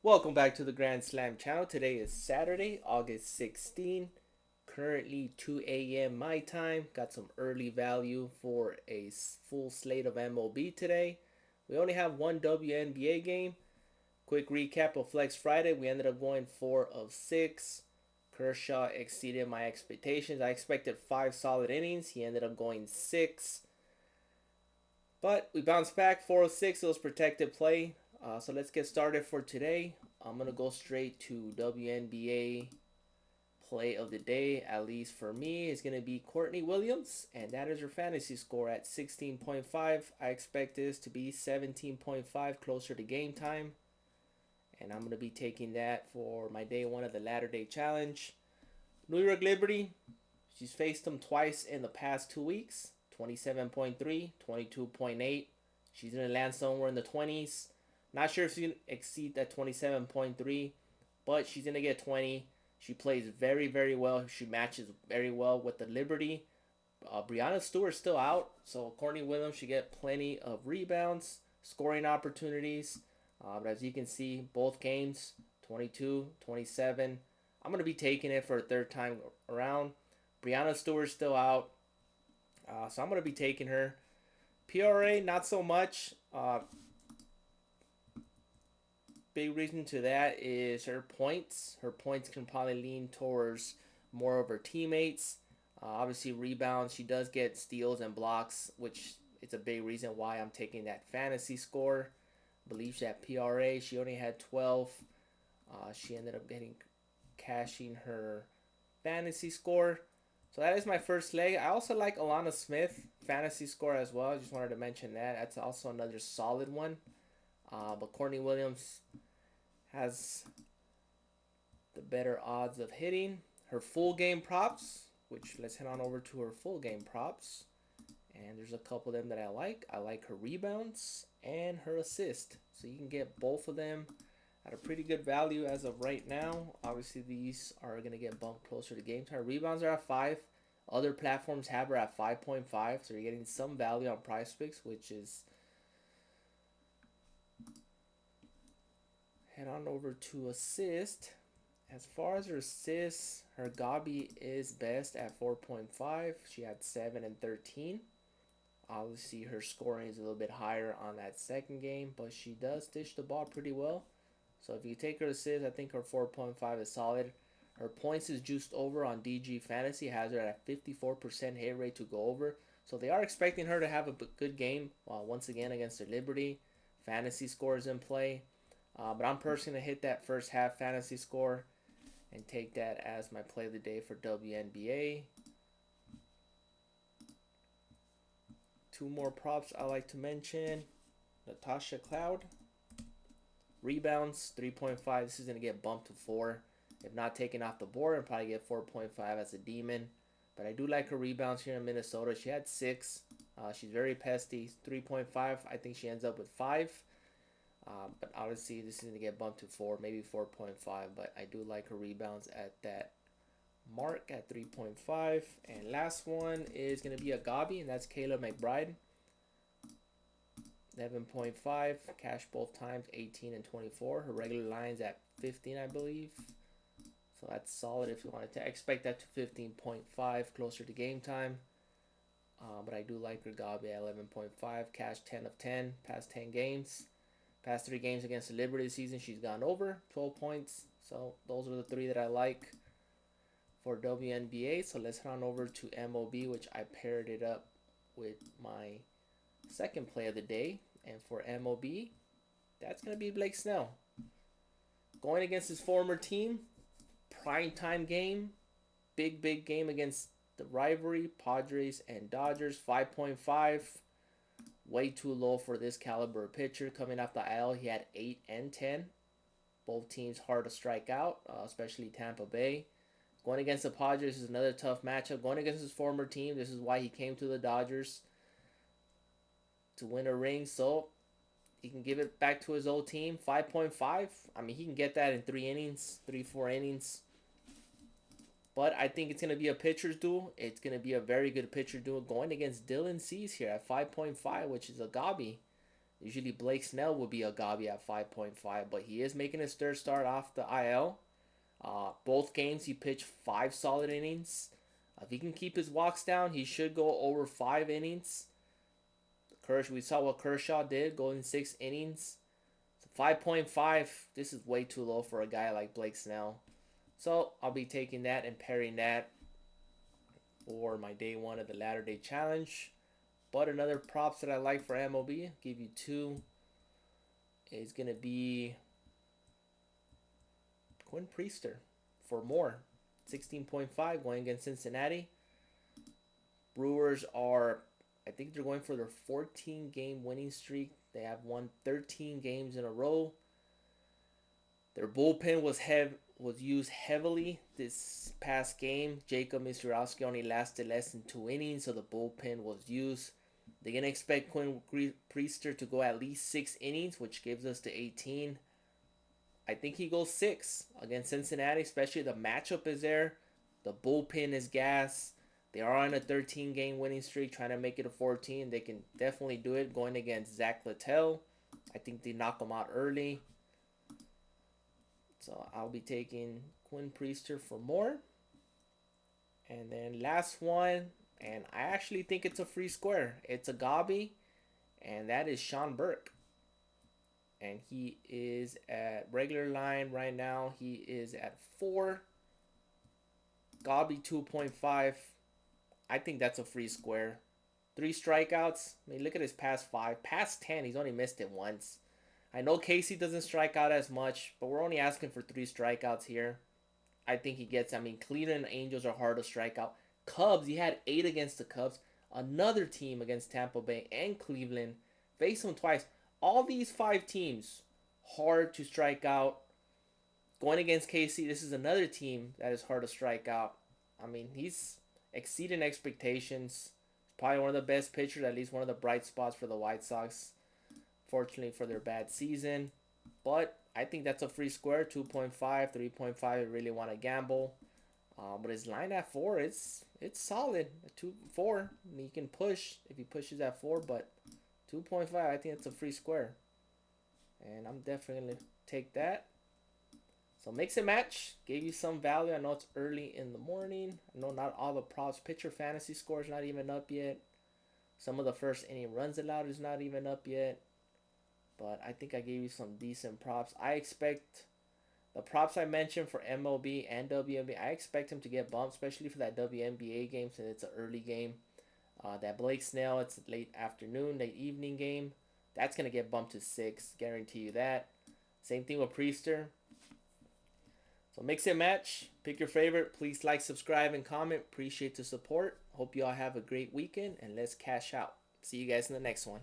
Welcome back to the Grand Slam channel. Today is Saturday, August 16th. Currently 2 a.m. my time. Got some early value for a full slate of MLB today. We only have one WNBA game. Quick recap of Flex Friday. We ended up going 4 of 6. Kershaw exceeded my expectations. I expected 5 solid innings. He ended up going 6. But we bounced back 406. It was protected play. So let's get started for today. I'm going to go straight to WNBA play of the day. At least for me, it's going to be Courtney Williams. And that is her fantasy score at 16.5. I expect this to be 17.5 closer to game time. And I'm going to be taking that for my day one of the Latter Day Challenge. New York Liberty. She's faced them twice in the past 2 weeks. 27.3, 22.8. She's going to land somewhere in the 20s. Not sure if she's going to exceed that 27.3, but she's going to get 20. She plays very, very well. She matches very well with the Liberty. Brianna Stewart's still out, so Courtney Williams should get plenty of rebounds, scoring opportunities. But as you can see, both games, 22, 27. I'm going to be taking it for a third time around. Brianna Stewart's still out, so I'm going to be taking her. PRA, not so much. Big reason to that is her points. Her points can probably lean towards more of her teammates. Obviously, rebounds. She does get steals and blocks, which is a big reason why I'm taking that fantasy score. I believe she had PRA. She only had 12. She ended up cashing her fantasy score. So that is my first leg. I also like Alana Smith fantasy score as well. I just wanted to mention that. That's also another solid one. But Courtney Williams has the better odds of hitting. Her full game props, which let's head on over to her full game props. And there's a couple of them that I like. I like her rebounds and her assist. So you can get both of them at a pretty good value as of right now. Obviously, these are going to get bumped closer to game time. Her rebounds are at 5. Other platforms have her at 5.5. So you're getting some value on price picks, which is. Head on over to assist. As far as her assists, her Gabi is best at 4.5. She had 7 and 13. Obviously, her scoring is a little bit higher on that second game, but she does dish the ball pretty well. So if you take her assists, I think her 4.5 is solid. Her points is juiced over on DG Fantasy, has her at 54% hit rate to go over. So they are expecting her to have a good game once again against the Liberty. Fantasy scores in play. But I'm personally going to hit that first half fantasy score and take that as my play of the day for WNBA. Two more props I like to mention. Natasha Cloud. Rebounds, 3.5. This is going to get bumped to 4. If not taken off the board, I'll probably get 4.5 as a demon. But I do like her rebounds here in Minnesota. She had 6. She's very pesty. 3.5. I think she ends up with 5. But obviously, this is going to get bumped to 4, maybe 4.5. But I do like her rebounds at that mark at 3.5. And last one is going to be a Gabi, and that's Kayla McBride. 11.5. Cash both times, 18 and 24. Her regular line's at 15, I believe. So that's solid if you wanted to expect that to 15.5 closer to game time. But I do like her Gabi at 11.5. Cash 10 of 10, past 10 games. Past 3 games against the Liberty this season, she's gone over 12 points. So those are the 3 that I like for WNBA. So let's head on over to MLB, which I paired it up with my second play of the day. And for MLB, that's going to be Blake Snell. Going against his former team, primetime game, big game against the rivalry, Padres and Dodgers, 5.5. Way too low for this caliber pitcher. Coming off the IL, he had 8 and 10. Both teams hard to strike out, especially Tampa Bay. Going against the Padres is another tough matchup. Going against his former team, this is why he came to the Dodgers to win a ring. So he can give it back to his old team. 5.5. I mean, he can get that in 3 innings, 4 innings. But I think it's going to be a pitcher's duel. It's going to be a very good pitcher duel going against Dylan Cease here at 5.5, which is a Gabi. Usually Blake Snell would be a gobby at 5.5, but he is making his third start off the IL. Both games he pitched 5 solid innings. If he can keep his walks down, he should go over 5 innings. We saw what Kershaw did, going 6 innings. So 5.5, this is way too low for a guy like Blake Snell. So I'll be taking that and pairing that for my day one of the Latter Day Challenge. But another props that I like for MLB, give you two, is going to be Quinn Priester for more. 16.5 going against Cincinnati. Brewers are, I think they're going for their 14-game winning streak. They have won 13 games in a row. Their bullpen was used heavily this past game. Jacob Misiorowski only lasted less than 2 innings, so the bullpen was used. They're going to expect Quinn Priester to go at least 6 innings, which gives us to 18. I think he goes 6 against Cincinnati, especially the matchup is there. The bullpen is gas. They are on a 13-game winning streak, trying to make it a 14. They can definitely do it going against Zach Littell. I think they knock him out early. So I'll be taking Quinn Priester for more. And then last one, and I actually think it's a free square. It's a gobby, and that is Sean Burke. And he is at regular line right now. He is at 4. Gobby 2.5. I think that's a free square. 3 strikeouts. I mean, look at his past 5. Past 10, he's only missed it once. I know Casey doesn't strike out as much, but we're only asking for 3 strikeouts here. I think he gets, Cleveland Angels are hard to strike out. Cubs, he had 8 against the Cubs. Another team against Tampa Bay and Cleveland. Faced him twice. All these 5 teams, hard to strike out. Going against KC, this is another team that is hard to strike out. He's exceeding expectations. Probably one of the best pitchers, at least one of the bright spots for the White Sox. Fortunately for their bad season. But I think that's a free square. 2.5, 3.5, I really want to gamble. But his line at 4, it's solid. 4, he can push if he pushes at 4, but 2.5, I think it's a free square. And I'm definitely going to take that. So mix and match. Gave you some value. I know it's early in the morning. I know not all the props. Pitcher fantasy scores not even up yet. Some of the first inning runs allowed is not even up yet. But I think I gave you some decent props. I expect the props I mentioned for MLB and WNBA, I expect him to get bumped, especially for that WNBA game since it's an early game. That Blake Snell, it's late afternoon, late evening game. That's going to get bumped to 6. Guarantee you that. Same thing with Priester. So mix and match. Pick your favorite. Please like, subscribe, and comment. Appreciate the support. Hope you all have a great weekend, and let's cash out. See you guys in the next one.